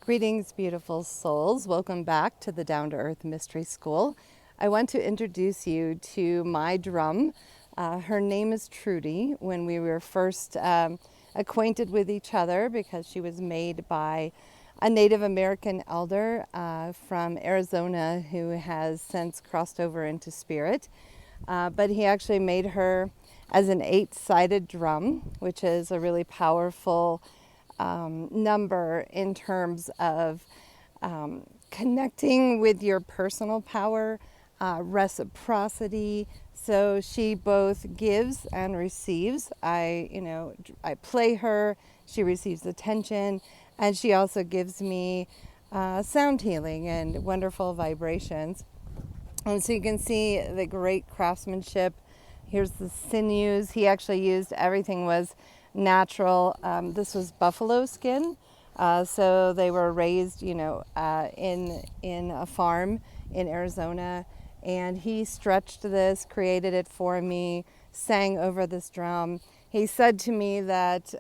Greetings, beautiful souls. Welcome back to the Down to Earth Mystery School. I want to introduce you to my drum. Her name is Trudy. When we were first acquainted with each other, because she was made by a Native American elder from Arizona who has since crossed over into spirit. But he actually made her as an 8-sided drum, which is a really powerful number in terms of connecting with your personal power, reciprocity. So she both gives and receives. I play her, she receives attention, and she also gives me sound healing and wonderful vibrations. And so you can see the great craftsmanship. Here's the sinews. He actually used, everything was natural. This was buffalo skin. So they were raised, in a farm in Arizona. And he stretched this, created it for me, sang over this drum. He said to me that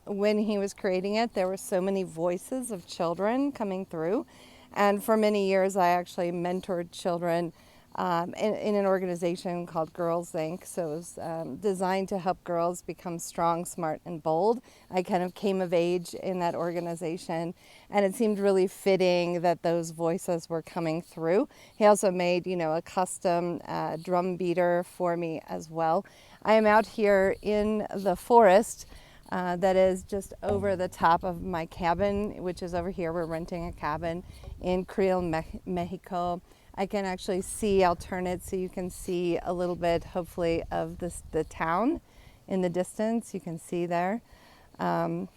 when he was creating it, there were so many voices of children coming through. And for many years, I actually mentored children in an organization called Girls Inc. So it was designed to help girls become strong, smart, and bold. I kind of came of age in that organization, and it seemed really fitting that those voices were coming through. He also made, a custom drum beater for me as well. I am out here in the forest that is just over the top of my cabin, which is over here. We're renting a cabin in Creel, Mexico. I can actually see, I'll turn it so you can see a little bit, hopefully, of the town in the distance. You can see there. And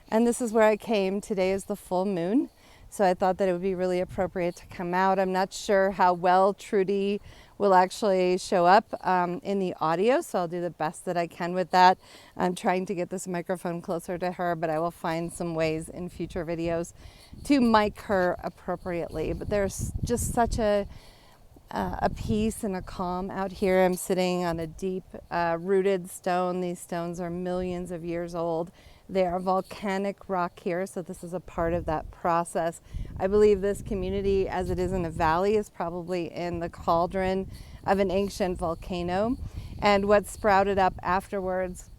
this is where I came. Today is the full moon, so I thought that it would be really appropriate to come out. I'm not sure how well Trudy will actually show up in the audio, so I'll do the best that I can with that. I'm trying to get this microphone closer to her, but I will find some ways in future videos to mic her appropriately. But there's just such a peace and a calm out here. I'm sitting on a deep rooted stone. These stones are millions of years old. They are volcanic rock here, so this is a part of that process. I believe this community, as it is in a valley, is probably in the cauldron of an ancient volcano. And what sprouted up afterwards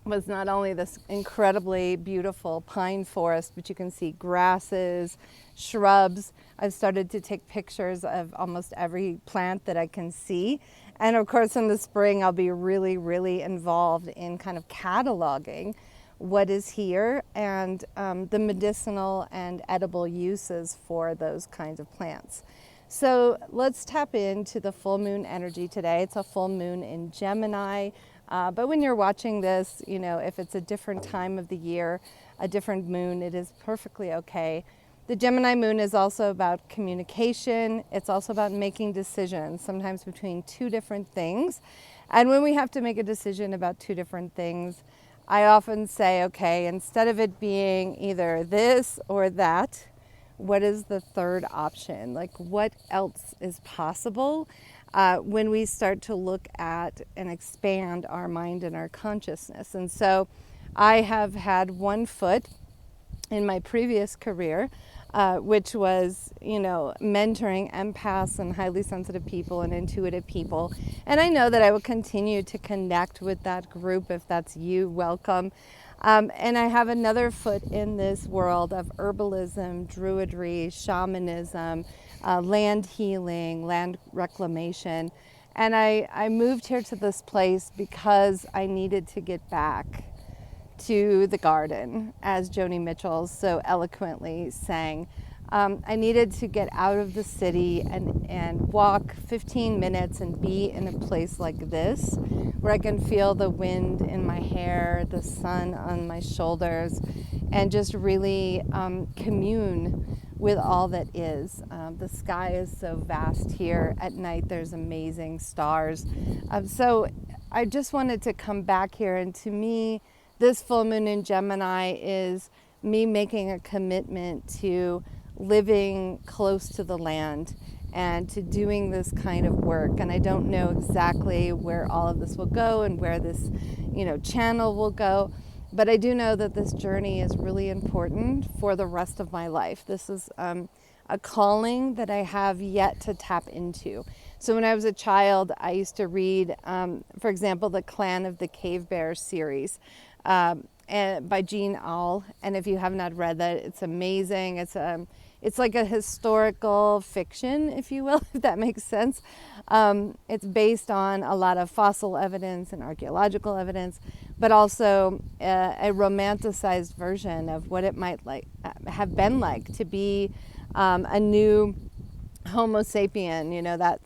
was not only this incredibly beautiful pine forest, but you can see grasses, shrubs. I've started to take pictures of almost every plant that I can see. And of course, in the spring, I'll be really, really involved in kind of cataloging what is here and the medicinal and edible uses for those kinds of plants. So let's tap into the full moon energy today. It's a full moon in Gemini. But when you're watching this, if it's a different time of the year, a different moon, it is perfectly okay. The Gemini moon is also about communication. It's also about making decisions, sometimes between two different things. And when we have to make a decision about two different things, I often say, okay, instead of it being either this or that, what is the third option? Like, what else is possible when we start to look at and expand our mind and our consciousness? And so I have had one foot in my previous career, which was, mentoring empaths and highly sensitive people and intuitive people. And I know that I will continue to connect with that group. If that's you, welcome. And I have another foot in this world of herbalism, druidry, shamanism, land healing, land reclamation. And I moved here to this place because I needed to get back to the garden, as Joni Mitchell so eloquently sang. I needed to get out of the city and walk 15 minutes and be in a place like this, where I can feel the wind in my hair, the sun on my shoulders, and just really commune with all that is. The sky is so vast here. At night there's amazing stars. So I just wanted to come back here, and to me, this full moon in Gemini is me making a commitment to living close to the land and to doing this kind of work. And I don't know exactly where all of this will go and where this, channel will go, But I do know that this journey is really important for the rest of my life. This is a calling that I have yet to tap into. So when I was a child, I used to read, for example, the Clan of the Cave Bears series by Jean Auel. And if you have not read that, it's amazing. It's like a historical fiction, if you will, if that makes sense. It's based on a lot of fossil evidence and archaeological evidence, but also a romanticized version of what it might have been like to be a new Homo sapien, that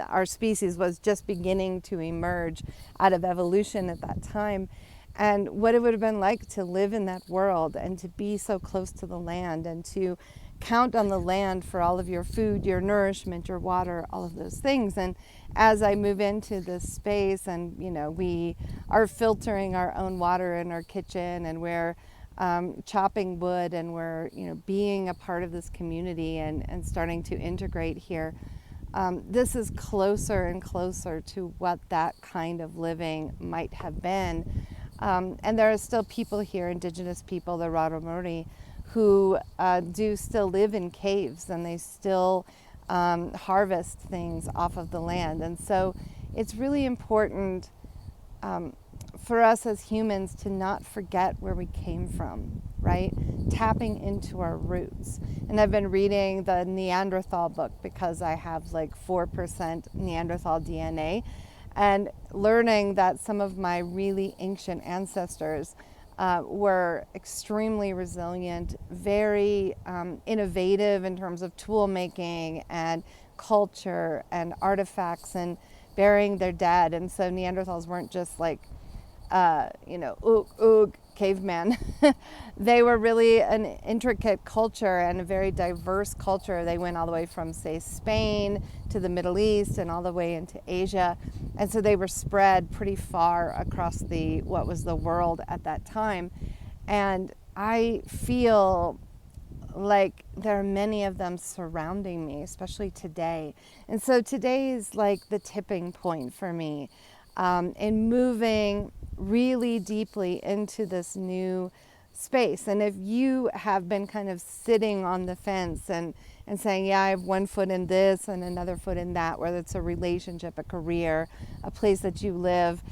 our species was just beginning to emerge out of evolution at that time, and what it would have been like to live in that world and to be so close to the land and to count on the land for all of your food, your nourishment, your water, all of those things. And as I move into this space and, we are filtering our own water in our kitchen, and we're chopping wood, and we're, being a part of this community and starting to integrate here, this is closer and closer to what that kind of living might have been. And there are still people here, indigenous people, the Raramuri, who do still live in caves, and they still harvest things off of the land. And so it's really important for us as humans to not forget where we came from, right? Tapping into our roots. And I've been reading the Neanderthal book because I have like 4% Neanderthal DNA, and learning that some of my really ancient ancestors were extremely resilient, very innovative in terms of tool making and culture and artifacts and burying their dead. And so Neanderthals weren't just like, caveman. They were really an intricate culture and a very diverse culture. They went all the way from, say, Spain to the Middle East and all the way into Asia. And so they were spread pretty far across what was the world at that time. And I feel like there are many of them surrounding me, especially today. And so today is like the tipping point for me in moving really deeply into this new space. And if you have been kind of sitting on the fence and saying, yeah, I have one foot in this and another foot in that, whether it's a relationship, a career, a place that you live,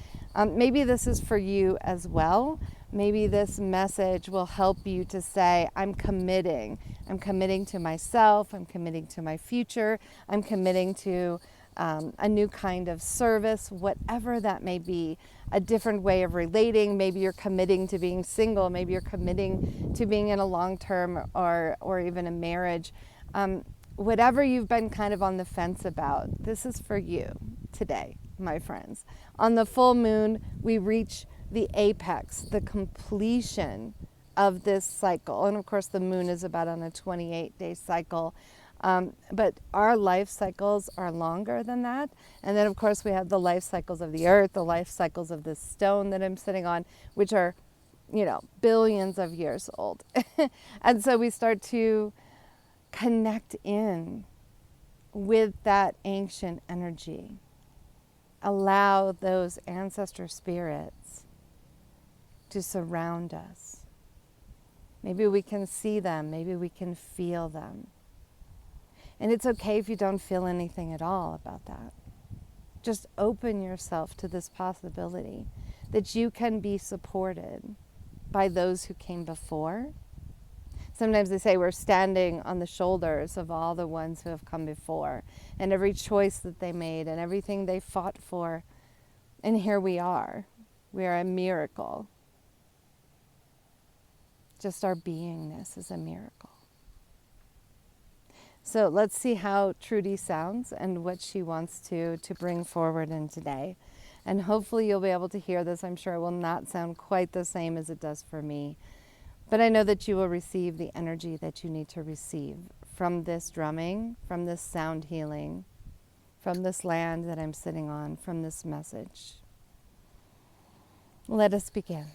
maybe this is for you as well. Maybe this message will help you to say, I'm committing to myself, I'm committing to my future, I'm committing to a new kind of service, whatever that may be, a different way of relating. Maybe you're committing to being single, maybe you're committing to being in a long-term or even a marriage. Whatever you've been kind of on the fence about, this is for you today, my friends. On the full moon, we reach the apex, the completion of this cycle. And of course, the moon is about on a 28-day cycle. But our life cycles are longer than that. And then, of course, we have the life cycles of the earth, the life cycles of this stone that I'm sitting on, which are, billions of years old. And so we start to connect in with that ancient energy. Allow those ancestor spirits to surround us. Maybe we can see them, maybe we can feel them. And it's okay if you don't feel anything at all about that. Just open yourself to this possibility that you can be supported by those who came before. Sometimes they say we're standing on the shoulders of all the ones who have come before, and every choice that they made and everything they fought for. And here we are. We are a miracle. Just our beingness is a miracle. So let's see how Trudy sounds and what she wants to bring forward in today. And hopefully you'll be able to hear this. I'm sure it will not sound quite the same as it does for me. But I know that you will receive the energy that you need to receive from this drumming, from this sound healing, from this land that I'm sitting on, from this message. Let us begin.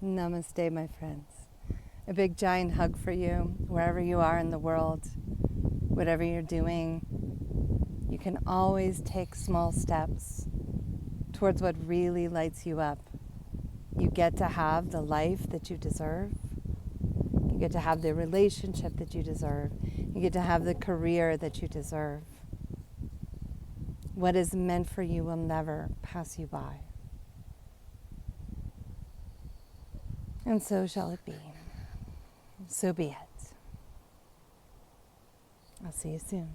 Namaste, my friends. A big giant hug for you, wherever you are in the world, whatever you're doing. You can always take small steps towards what really lights you up. You get to have the life that you deserve. You get to have the relationship that you deserve. You get to have the career that you deserve. What is meant for you will never pass you by. And so shall it be. So be it. I'll see you soon.